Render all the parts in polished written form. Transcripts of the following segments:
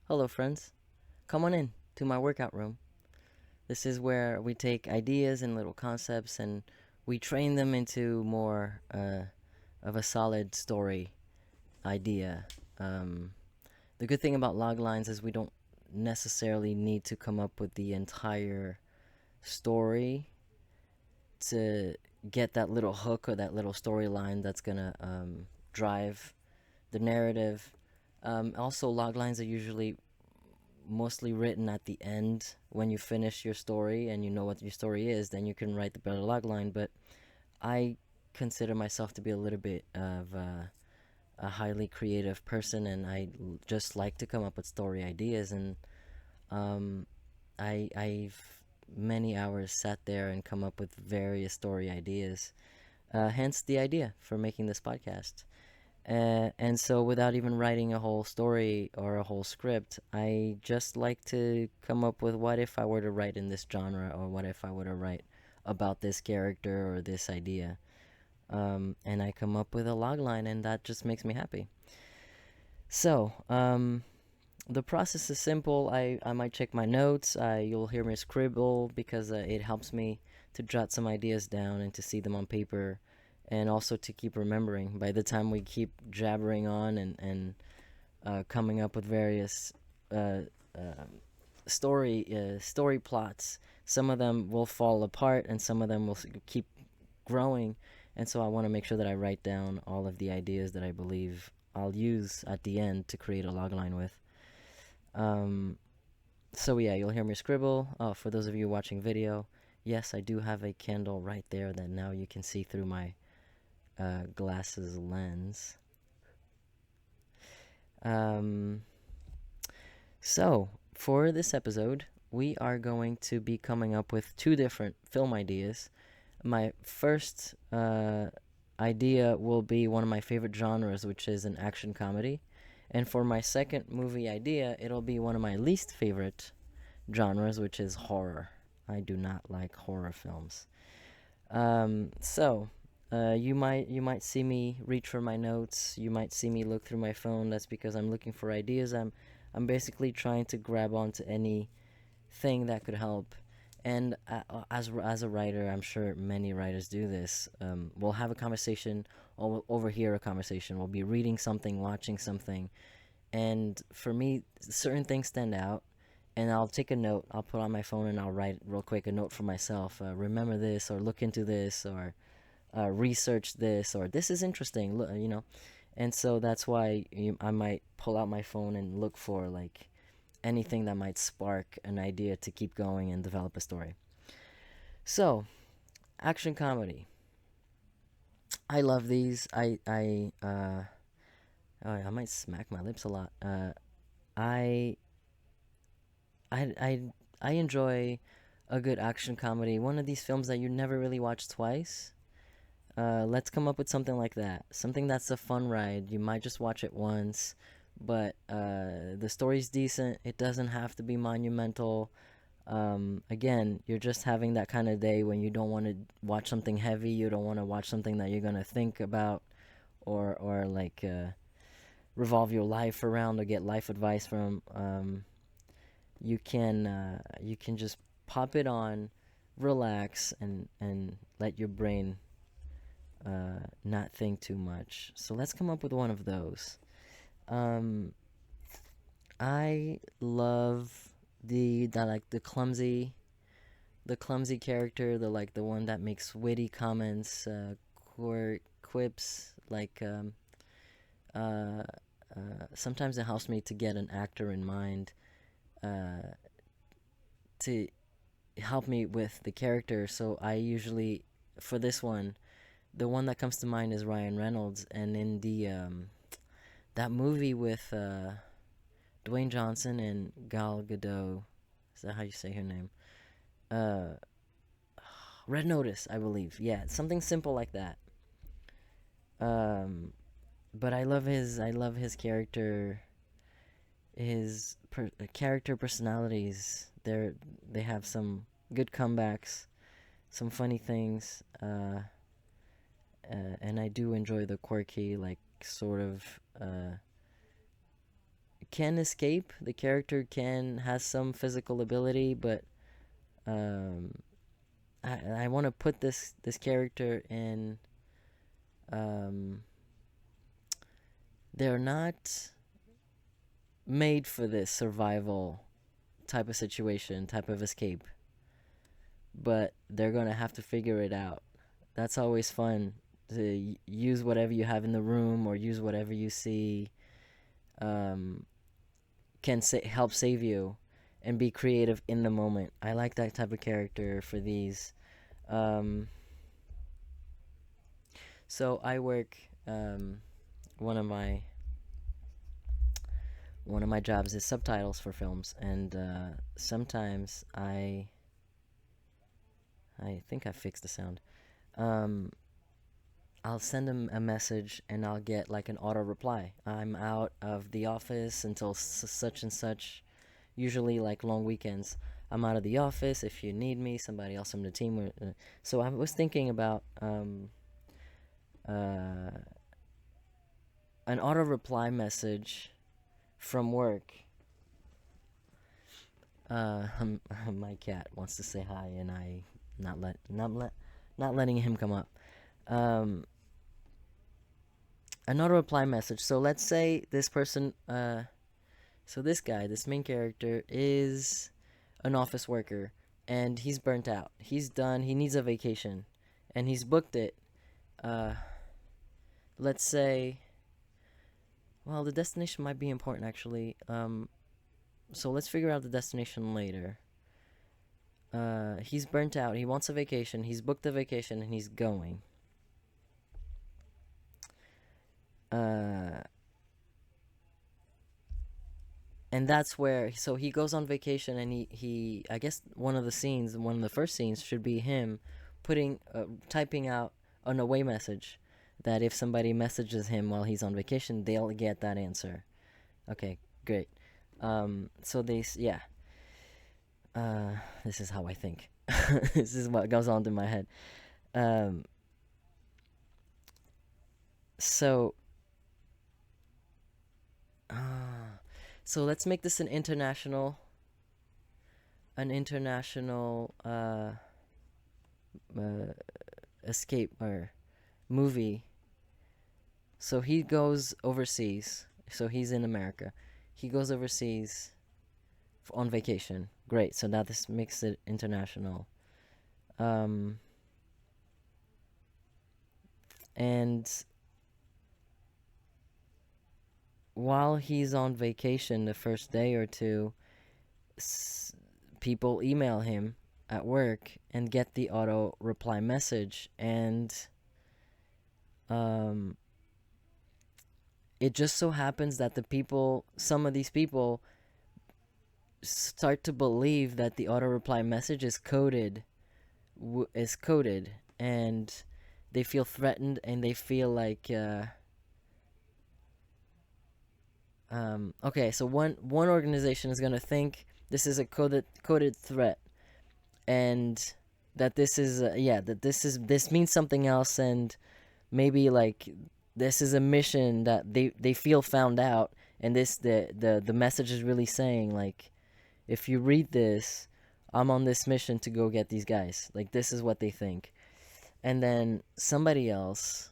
Hello, friends. Come on in to my workout room. This is where we take ideas and little concepts and we train them into more of a solid story idea. Um, the good thing about log lines is we don't necessarily need to come up with the entire story to get that little hook or that little storyline that's gonna drive the narrative. Also, log lines are usually mostly written at the end when you finish your story and you know what your story is. Then you can write the better log line. But I consider myself to be a little bit of a highly creative person, and just like to come up with story ideas. And um, I've many hours sat there and come up with various story ideas. Hence the idea for making this podcast. And so, without even writing a whole story or a whole script, I just like to come up with what if I were to write in this genre, or what if I were to write about this character or this idea. And I come up with a log line, and that just makes me happy. So, the process is simple. I might check my notes. You'll hear me scribble because it helps me to jot some ideas down and to see them on paper, and also to keep remembering. By the time we keep jabbering on and coming up with various uh, uh, story plots, some of them will fall apart and some of them will keep growing. And so I want to make sure that I write down all of the ideas that I believe I'll use at the end to create a logline with. Um, so yeah, you'll hear me scribble. For those of you watching video, yes, I do have a candle right there that now you can see through my glasses lens. Um, so for this episode, we are going to be coming up with two different film ideas. My first idea will be one of my favorite genres, which is an action comedy. And for my second movie idea, it'll be one of my least favorite genres, which is horror. I do not like horror films. You might see me reach for my notes. You might see me look through my phone. That's because I'm looking for ideas. I'm basically trying to grab onto anything that could help. And as a writer, I'm sure many writers do this. We'll have a conversation, or we'll overhear a conversation. We'll be reading something, watching something, and for me, certain things stand out, and I'll take a note. I'll put on my phone and I'll write real quick a note for myself. Remember this, or look into this, or research this, or this is interesting. Look. And so that's why I might pull out my phone and look for like anything that might spark an idea to keep going and develop a story. So, action comedy. I love these. Oh, I might smack my lips a lot. I I I I enjoy a good action comedy. One of these films that you never really watch twice. Let's come up with something like that. Something that's a fun ride. You might just watch it once, but the story's decent. It doesn't have to be monumental. Again, you're just having that kind of day when you don't want to watch something heavy. You don't want to watch something that you're gonna think about, or like revolve your life around or get life advice from. You can just pop it on, relax, and let your brain not think too much. So let's come up with one of those. Um, I love the clumsy character, the one that makes witty comments, quips. Uh, Sometimes it helps me to get an actor in mind uh, to help me with the character. So I usually, for this one, the one that comes to mind is Ryan Reynolds, and in the that movie with Dwayne Johnson and Gal Gadot, is that how you say her name? Uh, Red Notice, I believe. Yeah, something simple like that. Um, but I love his character, character personalities. They have some good comebacks, some funny things, and I do enjoy the quirky, like sort of can escape. The character can has some physical ability, but um, I want to put this character in. Um, they're not made for this survival type of situation, type of escape, but they're gonna have to figure it out. That's always fun to use whatever you have in the room or use whatever you see um, can help save you and be creative in the moment. I like that type of character for these. Um, so I work. One of my one of my jobs is subtitles for films, and sometimes I think I fixed the sound. Um, I'll send them a message and I'll get like an auto reply. I'm out of the office until such and such. Usually like long weekends. I'm out of the office. If you need me, somebody else from the team. So I was thinking about uh, an auto reply message from work. My cat wants to say hi, and I not letting him come up. Um, an auto reply message. So let's say this person. So this guy, this main character, is an office worker, and he's burnt out. He's done. He needs a vacation, and he's booked it. Uh, let's say. Well, the destination might be important actually. So let's figure out the destination later. He's burnt out. He wants a vacation. He's booked the vacation, and he's going. Uh, and that's where so he goes on vacation, and he I guess one of the first scenes should be him putting typing out an away message that if somebody messages him while he's on vacation, they'll get that answer. Okay, great. So yeah. This is how I think. This is what goes on in my head. Um, so, uh, so let's make this an international uh, escape or movie. So he goes overseas. So he's in America. He goes overseas on vacation. Great. So now this makes it international. Um, and while he's on vacation, the first day or two, people email him at work and get the auto reply message, and um, it just so happens that some of these people, start to believe that the auto reply message is coded, and they feel threatened, and they feel like okay, so one organization is gonna think this is a coded threat, and that this means something else, and maybe like this is a mission that they feel found out, and the message is really saying like, if you read this, I'm on this mission to go get these guys. Like this is what they think, and then somebody else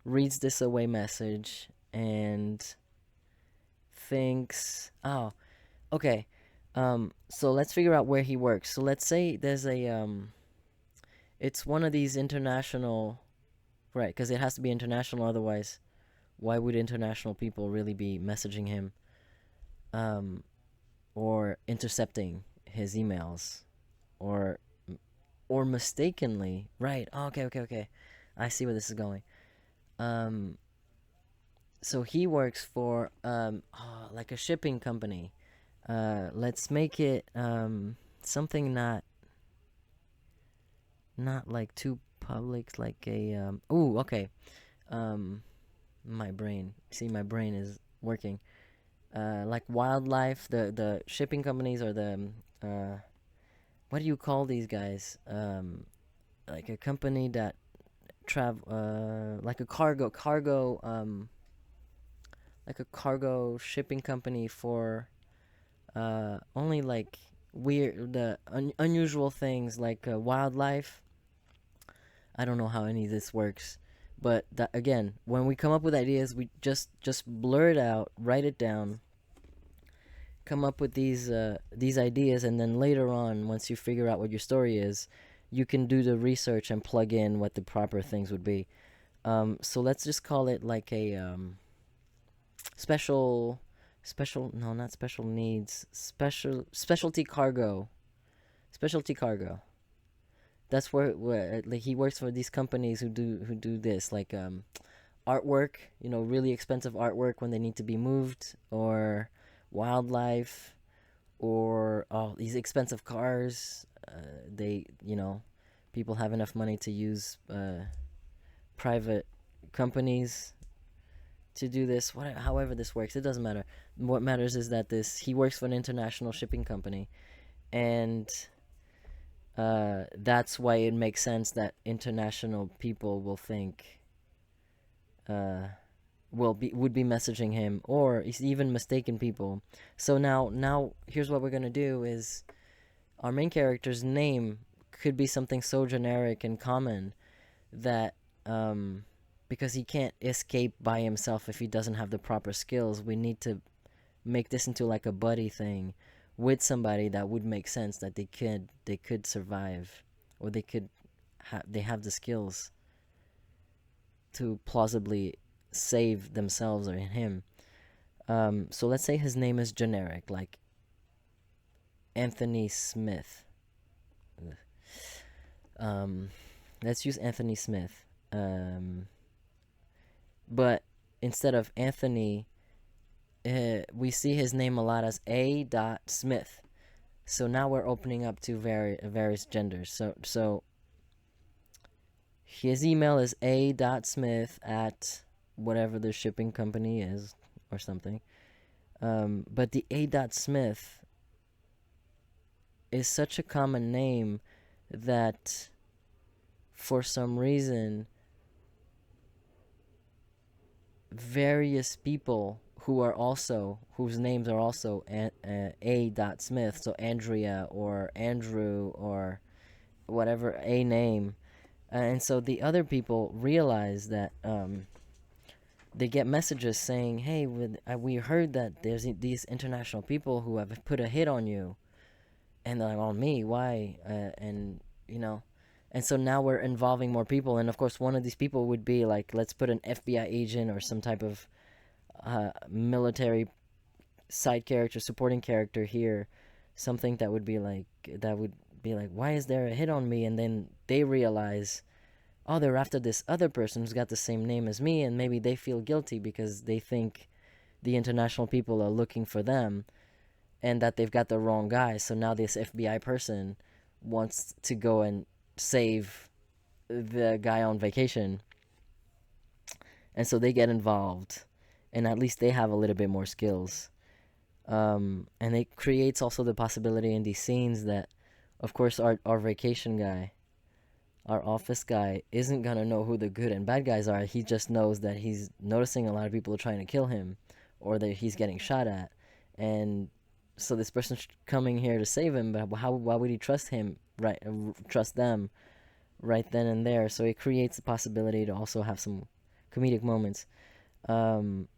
reads this away message and thinks, oh, okay. So let's figure out where he works. So let's say there's it's one of these international, right? Because it has to be international. Otherwise, why would international people really be messaging him, um, or intercepting his emails, or or mistakenly, right? Oh, okay. I see where this is going. Um, so he works for like a shipping company. Let's make it something not like too public, like a ooh, okay. Um, my brain. See, my brain is working. Like wildlife, the shipping companies, or the what do you call these guys? Like a company that like a cargo like a cargo shipping company for only like weird the unusual things like wildlife. I don't know how any of this works, but that, again, when we come up with ideas, we just blur it out, write it down, come up with these ideas, and then later on, once you figure out what your story is, you can do the research and plug in what the proper things would be. So let's just call it like a special, special, no, not special needs, specialty cargo. That's where like he works for these companies who do this like artwork, really expensive artwork when they need to be moved, or wildlife, or these expensive cars. They, people have enough money to use private companies to do this. However this works, it doesn't matter. What matters is that this he works for an international shipping company, and that's why it makes sense that international people will think would be messaging him, or even mistaken people. So now here's what we're gonna do is our main character's name could be something so generic and common that because he can't escape by himself if he doesn't have the proper skills, we need to make this into like a buddy thing with somebody that would make sense, that they could survive, or they have the skills to plausibly save themselves or him. So let's say his name is generic, like Anthony Smith. Um, let's use Anthony Smith. But instead of Anthony, we see his name a lot as A. Smith. So now we're opening up to various genders. So his email is a.smith at whatever the shipping company is or something. But the A.Smith is such a common name that for some reason various people whose names are also A. Smith, so Andrea or Andrew or whatever a name, and so the other people realize that they get messages saying, "Hey, we heard that there's these international people who have put a hit on you," and they're like, "On me? Why?" And and so now we're involving more people, and of course, one of these people would be like, let's put an FBI agent or some type of military side character, supporting character here, something that would be like, why is there a hit on me? And then they realize, oh, they're after this other person who's got the same name as me, and maybe they feel guilty because they think the international people are looking for them, and that they've got the wrong guy. So now this FBI person wants to go and save the guy on vacation, and so they get involved, and at least they have a little bit more skills. And it creates also the possibility in these scenes that, of course, our vacation guy, our office guy, isn't gonna know who the good and bad guys are. He just knows that he's noticing a lot of people are trying to kill him, or that he's getting shot at, and so this person's coming here to save him. But why would he trust him? Right, trust them right then and there. So it creates the possibility to also have some comedic moments. Um,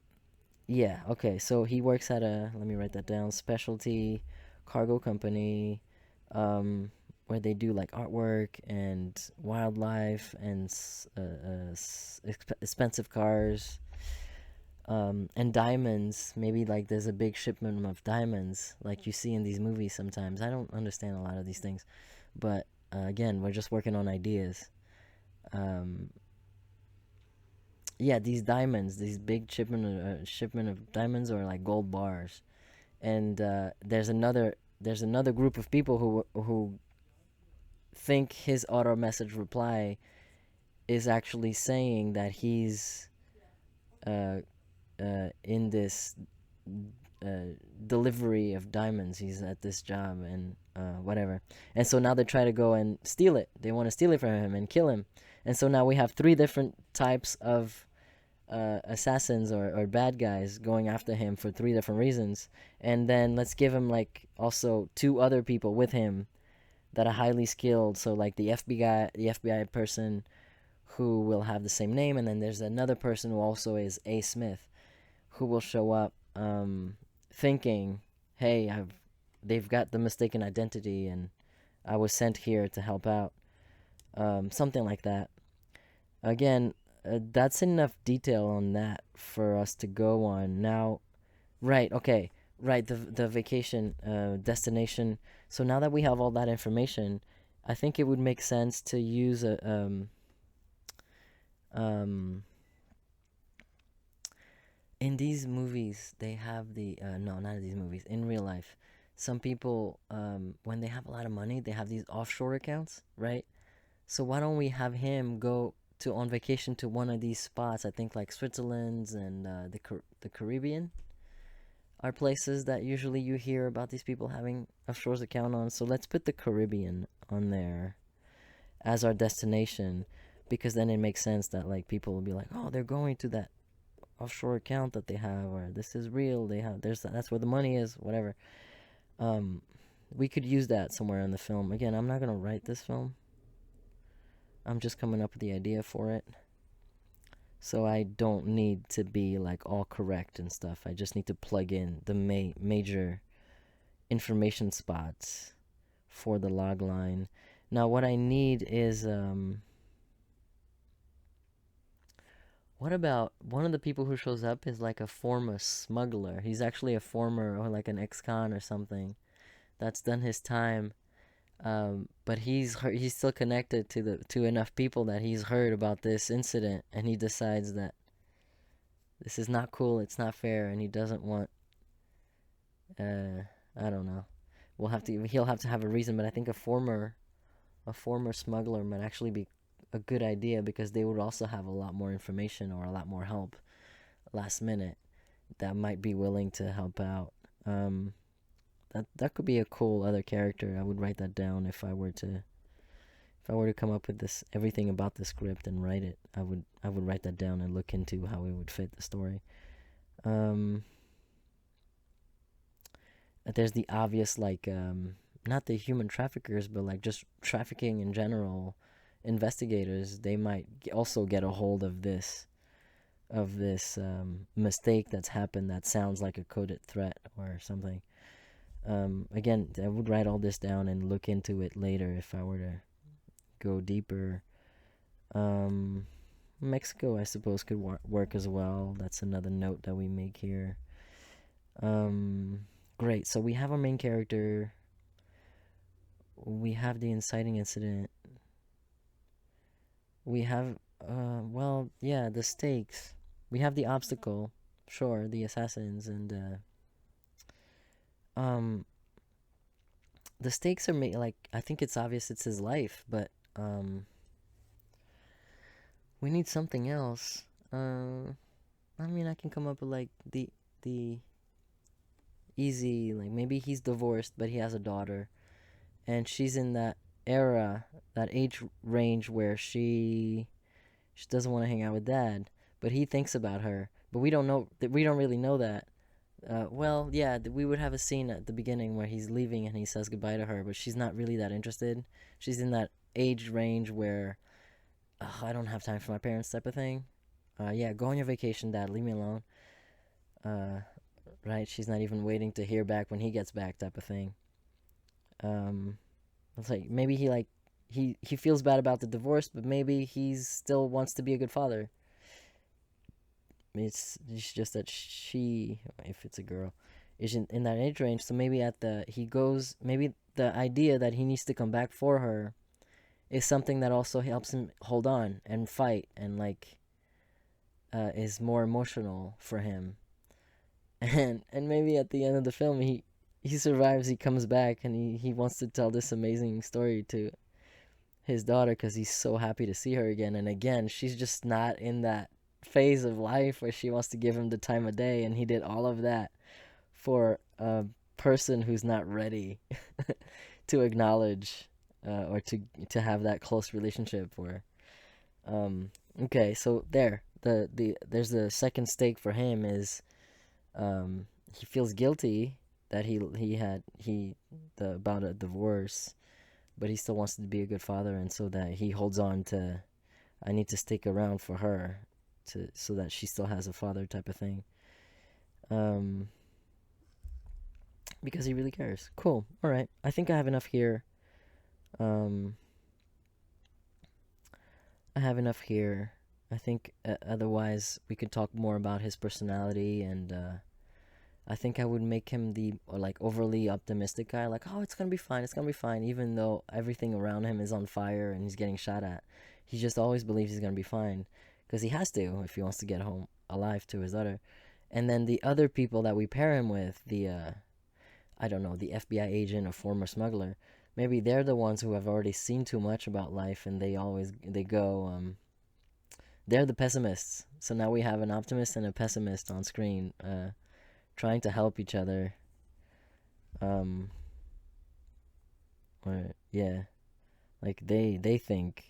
yeah, okay. So he works at let me write that down, specialty cargo company, where they do like artwork and wildlife and expensive cars, and diamonds. Maybe like there's a big shipment of diamonds, like you see in these movies sometimes. I don't understand a lot of these things, but again, we're just working on ideas. Um, yeah, these diamonds, these big shipment of diamonds, or like gold bars, and there's another group of people who think his auto message reply is actually saying that he's uh, in this delivery of diamonds. He's at this job and whatever. And so now they try to go and steal it. They want to steal it from him and kill him. And so now we have three different types of assassins or bad guys going after him for three different reasons, and then let's give him like also two other people with him that are highly skilled. So like the FBI person who will have the same name, and then there's another person who also is A. Smith, who will show up, thinking, "Hey, they've got the mistaken identity, and I was sent here to help out." Something like that. Again, that's enough detail on that for us to go on now. Right? Okay. Right. The vacation destination. So now that we have all that information, I think it would make sense to use a um in these movies they have the no, not in these movies, in real life, some people, when they have a lot of money, they have these offshore accounts, right? So why don't we have him go to on vacation to one of these spots? I think like Switzerland's and the Caribbean are places that usually you hear about these people having offshore account on. So let's put the Caribbean on there as our destination, because then it makes sense that like people will be like, oh, they're going to that offshore account that they have, or this is real. They have there's that's where the money is, whatever. Um, we could use that somewhere in the film. Again, I'm not gonna write this film. I'm just coming up with the idea for it. So I don't need to be like all correct and stuff. I just need to plug in the major information spots for the log line. Now what I need is what about one of the people who shows up is like a former smuggler. He's actually a former or like an ex-con or something that's done his time. But he's still connected to enough people that he's heard about this incident, and he decides that this is not cool, it's not fair, and he doesn't want. I don't know. He'll have to have a reason, but I think a former smuggler might actually be a good idea, because they would also have a lot more information or a lot more help last minute that might be willing to help out. That could be a cool other character. I would write that down if I were to come up with this everything about the script and write it. I would write that down and look into how it would fit the story. Um, there's the obvious like not the human traffickers, but like just trafficking in general. Investigators, they might also get a hold of this mistake that's happened that sounds like a coded threat or something. Again, I would write all this down and look into it later if I were to go deeper. Um, Mexico, I suppose, could work as well. That's another note that we make here. Um, Great. So we have our main character. We have the inciting incident. We have, well, yeah, the stakes. We have the obstacle. Sure, the assassins, and um, the stakes are made like I think it's obvious it's his life, but we need something else. I mean, I can come up with like the easy, like maybe he's divorced but he has a daughter, and she's in that era, that age range where she doesn't want to hang out with dad, but he thinks about her. But we don't know that, we don't really know that. Well, yeah, we would have a scene at the beginning where he's leaving and he says goodbye to her, but she's not really that interested. She's in that age range where I don't have time for my parents type of thing. Yeah, go on your vacation, dad. Leave me alone. Uh, right? She's not even waiting to hear back when he gets back type of thing. Um, it's like maybe he feels bad about the divorce, but maybe he still wants to be a good father. It's just that she, if it's a girl, is in that age range. So maybe maybe the idea that he needs to come back for her is something that also helps him hold on and fight, and like is more emotional for him. And maybe at the end of the film he survives, he comes back, and he wants to tell this amazing story to his daughter because he's so happy to see her again. And again, she's just not in that phase of life where she wants to give him the time of day, and he did all of that for a person who's not ready to acknowledge or to have that close relationship. Or okay, so there's the second stake for him is he feels guilty that he the about a divorce, but he still wants to be a good father, and so that he holds on to, I need to stick around for her to so that she still has a father type of thing. Um, because he really cares. Cool. All right. I think I have enough here. Um, I have enough here. I think otherwise we could talk more about his personality, and I think I would make him the like overly optimistic guy, like, oh, it's gonna be fine, it's gonna be fine, even though everything around him is on fire and he's getting shot at. He just always believes he's gonna be fine, because he has to if he wants to get home alive to his daughter. And then the other people that we pair him with, the I don't know, the FBI agent or former smuggler, maybe they're the ones who have already seen too much about life, and they go they're the pessimists. So now we have an optimist and a pessimist on screen, trying to help each other. Um, or yeah, like they think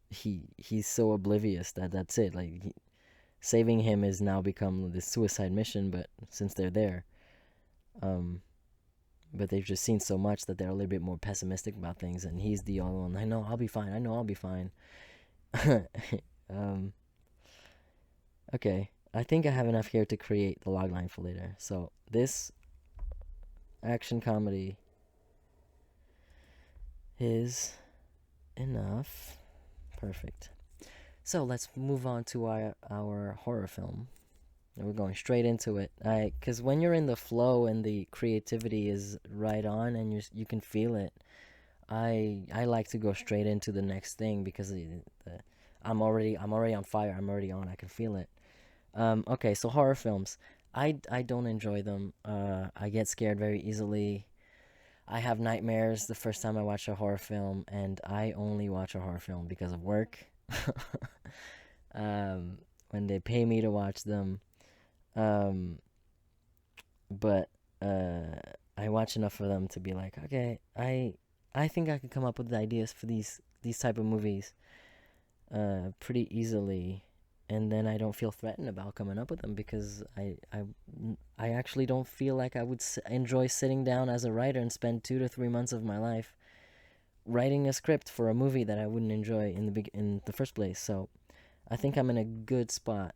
he's so oblivious that that's it. Like saving him has now become the suicide mission. But since they're there, um, but they've just seen so much that they're a little bit more pessimistic about things. And he's the only one. I know I'll be fine. I know I'll be fine. um, okay. I think I have enough here to create the logline for later. So this action comedy is enough. Perfect. So let's move on to our horror film. And we're going straight into it. Because when you're in the flow and the creativity is right on and you can feel it, I like to go straight into the next thing because I'm already on fire. I'm already on. I can feel it. Okay, so horror films. I don't enjoy them. I get scared very easily. I have nightmares the first time I watch a horror film, and I only watch a horror film because of work. um, when they pay me to watch them. Um, but I watch enough of them to be like, okay, I think I could come up with ideas for these type of movies pretty easily, and then I don't feel threatened about coming up with them because I actually don't feel like I would enjoy sitting down as a writer and spend 2 to 3 months of my life writing a script for a movie that I wouldn't enjoy in the first place. So I think I'm in a good spot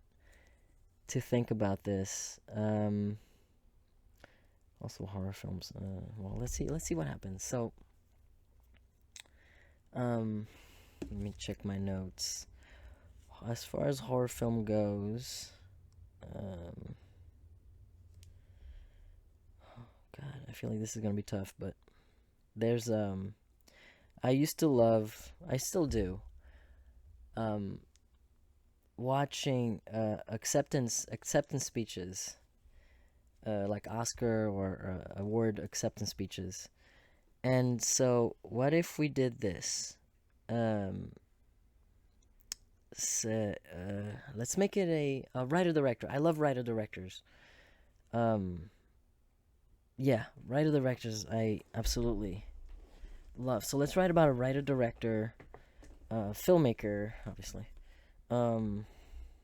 to think about this. Also horror films. Well, let's see what happens. So, let me check my notes. As far as horror film goes, um, God, I feel like this is gonna be tough. But there's I used to love, I still do, um, watching acceptance speeches, like Oscar or award acceptance speeches. And so, what if we did this? Um, let's make it a writer director. I love writer directors. Um, yeah, writer directors. I absolutely love. So let's write about a writer director, filmmaker, obviously. Um,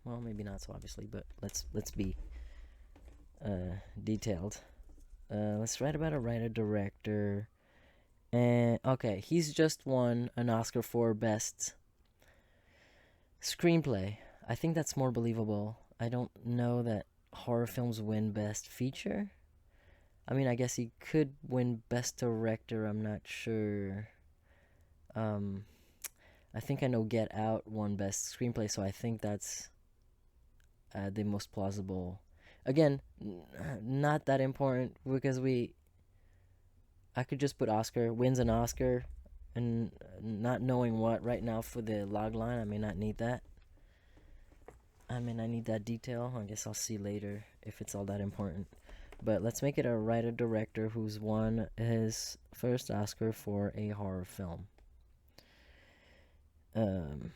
well, maybe not so obviously, but let's be detailed. Let's write about a writer director. And okay, he's just won an Oscar for best screenplay. I think that's more believable. I don't know that horror films win best feature. I mean, I guess he could win best director. I'm not sure. Um, I think I know Get Out won best screenplay, so I think that's the most plausible. Again, not that important because I could just put Oscar wins an Oscar, and not knowing what right now for the log line, I may not need that. I mean, I need that detail. I guess I'll see later if it's all that important. But let's make it a writer director who's won his first Oscar for a horror film. Um,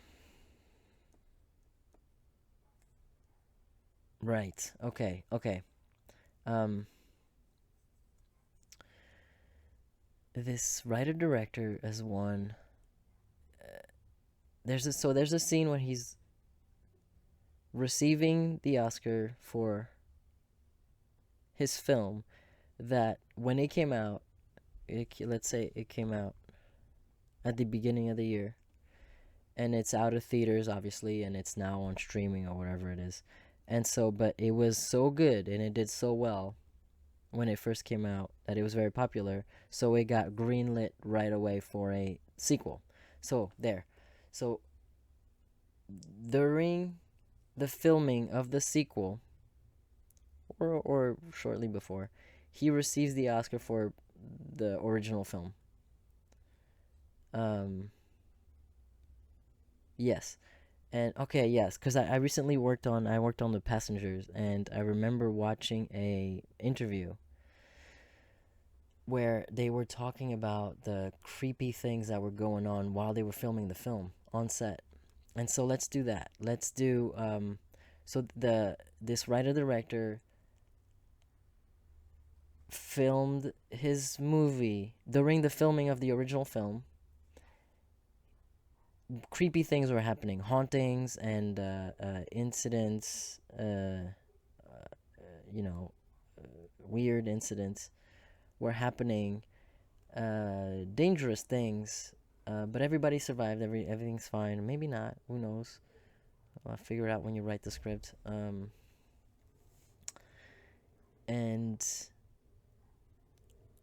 right. Okay. Okay. Um, this writer director has won. There's a scene when he's receiving the Oscar for his film that when it came out, let's say it came out at the beginning of the year, and it's out of theaters, obviously, and it's now on streaming or whatever it is. And so, but it was so good and it did so well when it first came out that it was very popular. So it got greenlit right away for a sequel. So, there. So, during the filming of the sequel, or shortly before, he receives the Oscar for the original film. Um, yes. And okay, yes, because I recently worked on The Passengers, and I remember watching a interview where they were talking about the creepy things that were going on while they were filming the film on set. And so let's do that. Let's do so the this writer director filmed his movie during the filming of the original film. Creepy things were happening, hauntings and incidents, you know, weird incidents were happening, dangerous things. But everybody survived. Everything's fine. Maybe not. Who knows? I'll figure it out when you write the script. And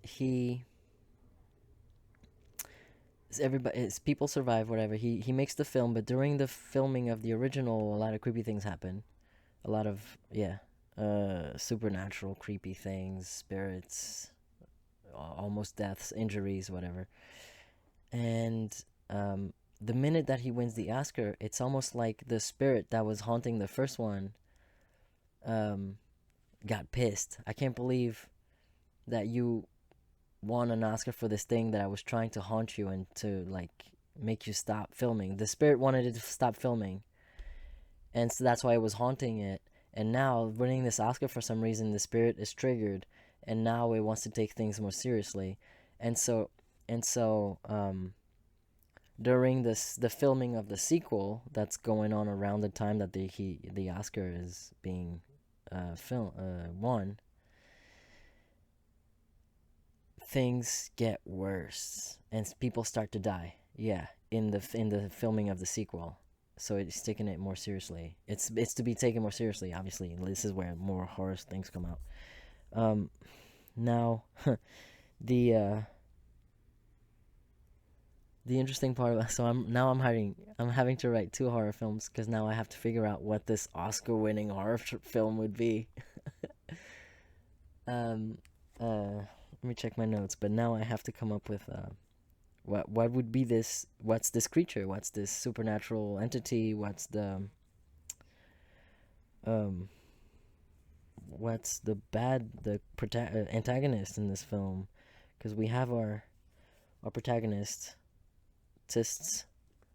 he, everybody, his people survive. Whatever. He makes the film, but during the filming of the original, a lot of creepy things happen. A lot of supernatural creepy things, spirits, almost deaths, injuries, whatever. And the minute that he wins the Oscar, it's almost like the spirit that was haunting the first one um, got pissed. I can't believe that you won an Oscar for this thing that I was trying to haunt you and to like make you stop filming. The spirit wanted it to stop filming, and so that's why it was haunting it. And now winning this Oscar, for some reason, the spirit is triggered, and now it wants to take things more seriously. And so and so during the filming of the sequel that's going on around the time that the Oscar is being won, things get worse and people start to die. Yeah, in the filming of the sequel. So it's taking it more seriously. It's to be taken more seriously. Obviously, this is where more horror things come out. Um, Now, the interesting part about, so I'm having to write two horror films because now I have to figure out what this Oscar-winning horror film would be. um, Let me check my notes. But now I have to come up with what would be this? What's this creature? What's this supernatural entity? Um what's the antagonist in this film? Because we have our protagonists,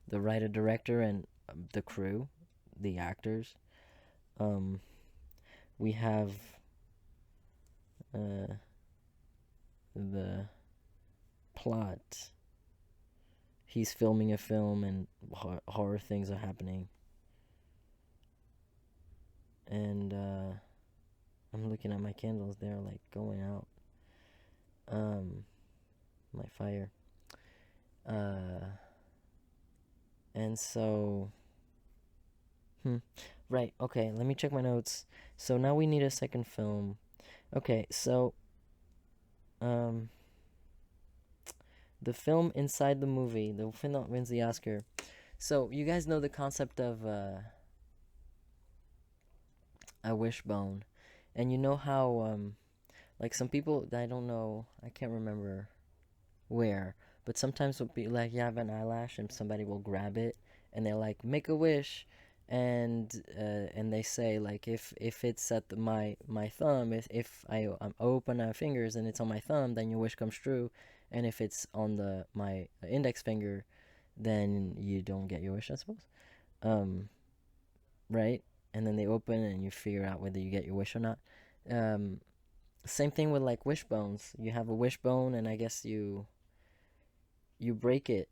the writer director and the crew, the actors. Um, we have the plot. He's filming a film and horror things are happening. And I'm looking at my candles, they're like going out. My fire. And so right, okay, let me check my notes. So now we need a second film. Okay, so um the film inside the movie, the film that wins the Oscar. So you guys know the concept of a wishbone. And you know how like some people, I don't know, I can't remember where, but sometimes it'll be like you have an eyelash and somebody will grab it and they're like, make a wish. And they say like, if it's at my thumb, if I open my fingers and it's on my thumb, then your wish comes true. And if it's on the my index finger, then you don't get your wish, I suppose. um right? And then they open and you figure out whether you get your wish or not. um Same thing with like wishbones. You have a wishbone and I guess you break it,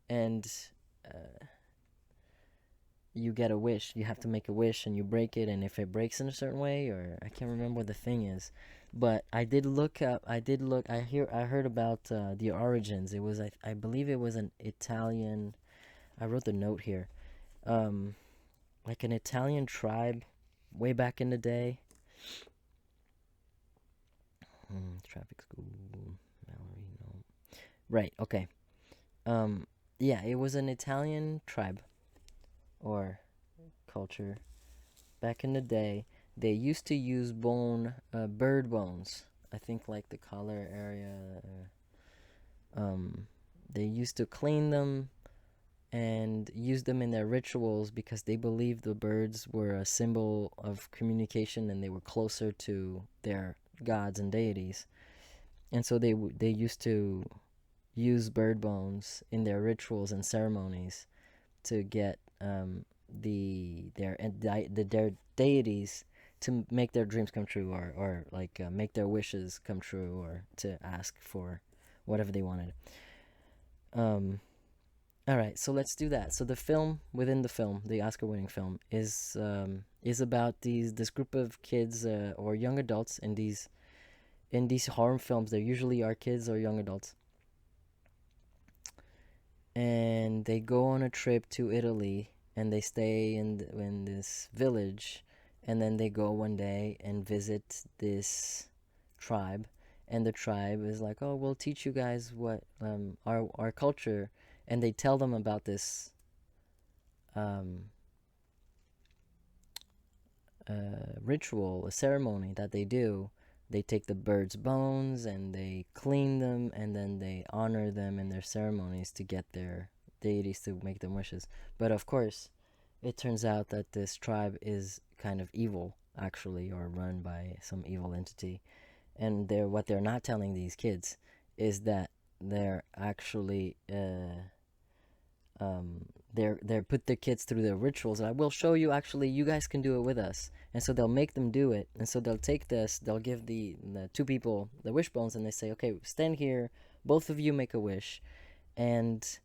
and uh, you get a wish. You have to make a wish and you break it, and if it breaks in a certain way, or I can't remember what the thing is. But I did look up. I did look. I heard about the origins. It was I believe it was an Italian. I wrote the note here. Um, like an Italian tribe, way back in the day. Traffic school, Mallory. No. Right. Okay. Um, yeah, it was an Italian tribe or culture back in the day. They used to use bird bones. I think like the collar area. Um, they used to clean them and use them in their rituals because they believed the birds were a symbol of communication and they were closer to their gods and deities. And so they used to use bird bones in their rituals and ceremonies to get their deities to make their dreams come true, or like make their wishes come true, or to ask for whatever they wanted. Um, all right, so let's do that. So the film within the film, the Oscar-winning film, is about this group of kids or young adults in these horror films. There usually are kids or young adults, and they go on a trip to Italy and they stay in this village, and then they go one day and visit this tribe, and the tribe is like, oh, we'll teach you guys what our culture, and they tell them about this um, ritual, a ceremony that they do. They take the bird's bones and they clean them, and then they honor them in their ceremonies to get their deities to make them wishes. But of course, it turns out that this tribe is kind of evil, actually, or run by some evil entity. And what they're not telling these kids is that they're actually they're put their kids through their rituals, and I will show you. Actually, you guys can do it with us. And so they'll make them do it, and so they'll take this, they'll give the two people the wishbones, and they say, okay, stand here, both of you make a wish, and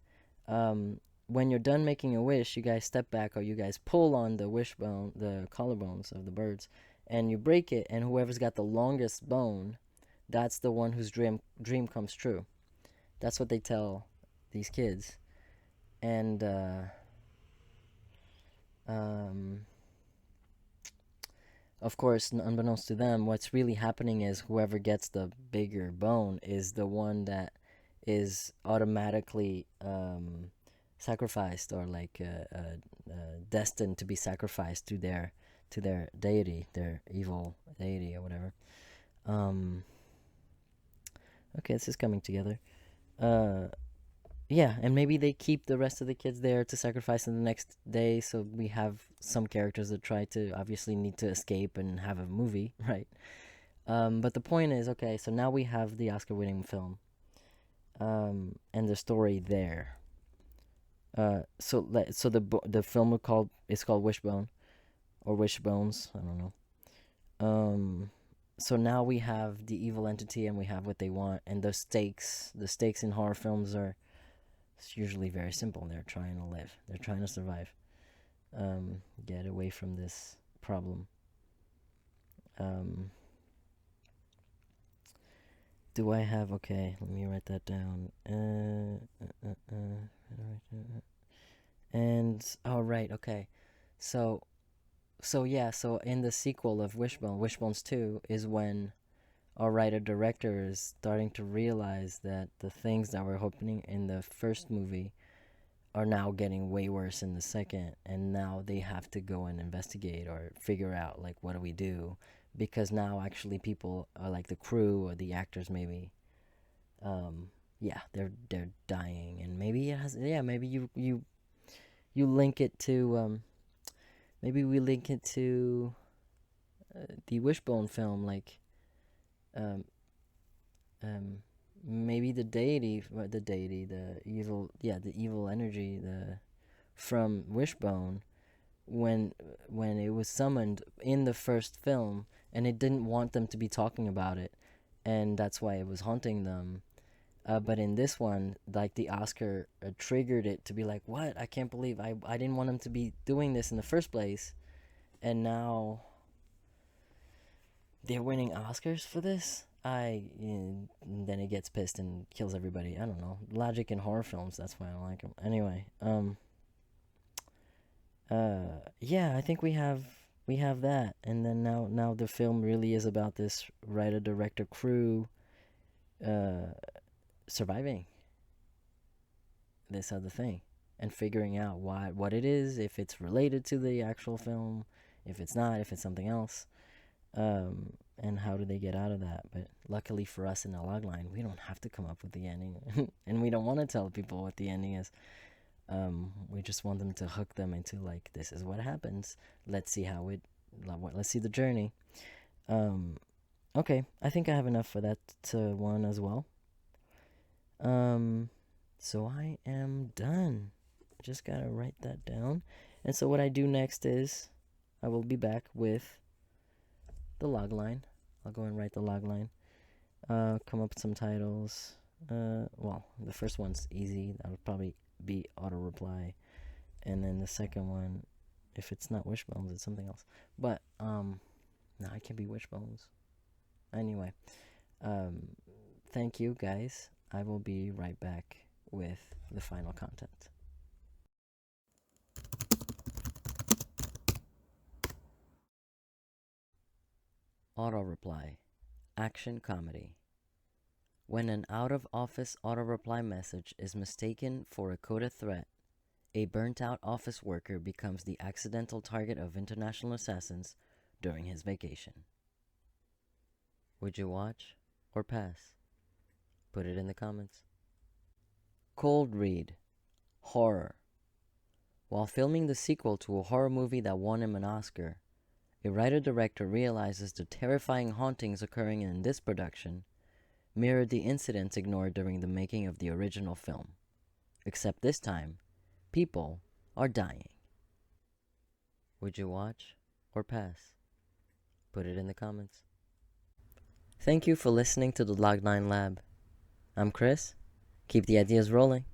when you're done making a wish, you guys step back, or you guys pull on the wishbone, the collarbones of the birds, and you break it, and whoever's got the longest bone, that's the one whose dream comes true. That's what they tell these kids. And of course, unbeknownst to them, what's really happening is whoever gets the bigger bone is the one that is automatically sacrificed, or like destined to be sacrificed to their deity, their evil deity or whatever. Um, okay, this is coming together. Uh, yeah, and maybe they keep the rest of the kids there to sacrifice in the next day, so we have some characters that try to obviously need to escape and have a movie, right? But the point is, okay, so now we have the Oscar-winning film, and the story there. So the film is called Wishbone, or Wishbones, I don't know. So now we have the evil entity, and we have what they want, and the stakes in horror films are, it's usually very simple. They're trying to live. They're trying to survive. Get away from this problem. Um, do I have? Okay, let me write that down. And all right, okay. So yeah. So in the sequel of Wishbones 2 is when our writer director is starting to realize that the things that were happening in the first movie are now getting way worse in the second, and now they have to go and investigate or figure out, like, what do we do, because now actually people are, like, the crew or the actors, maybe yeah, they're dying, and maybe it has, yeah, maybe you link it to maybe we link it to the Wishbone film, like um um maybe the evil, yeah, the evil energy, the from Wishbone, when it was summoned in the first film, and it didn't want them to be talking about it, and that's why it was haunting them. But in this one, like the Oscar triggered it to be like, what? I can't believe I didn't want him to be doing this in the first place, and now they're winning Oscars for this. Then it gets pissed and kills everybody. I don't know. Logic in horror films. That's why I don't like them. Anyway, yeah, I think we have that, and then now the film really is about this writer director crew, uh, surviving this other thing and figuring out what it is, if it's related to the actual film, if it's not, if it's something else, and how do they get out of that. But luckily for us in the logline, we don't have to come up with the ending, and we don't want to tell people what the ending is. We just want them to hook them into, like, this is what happens. Let's see how it. Let's see the journey. Um, okay, I think I have enough for that one as well. Um, so I am done. Just gotta write that down. And so what I do next is I will be back with the log line. I'll go and write the log line. Come up with some titles. Well, the first one's easy. That would probably be auto reply, and then the second one, if it's not wishbones, it's something else. But no, it can be wishbones. Anyway, um, thank you guys. I will be right back with the final content. Auto reply, action comedy. When an out of office auto reply message is mistaken for a coded threat, a burnt out office worker becomes the accidental target of international assassins during his vacation. Would you watch or pass? Put it in the comments. Cold read, horror. While filming the sequel to a horror movie that won him an Oscar, a writer-director realizes the terrifying hauntings occurring in this production mirrored the incidents ignored during the making of the original film. Except this time, people are dying. Would you watch or pass? Put it in the comments. Thank you for listening to the Logline Lab. I'm Chris. Keep the ideas rolling.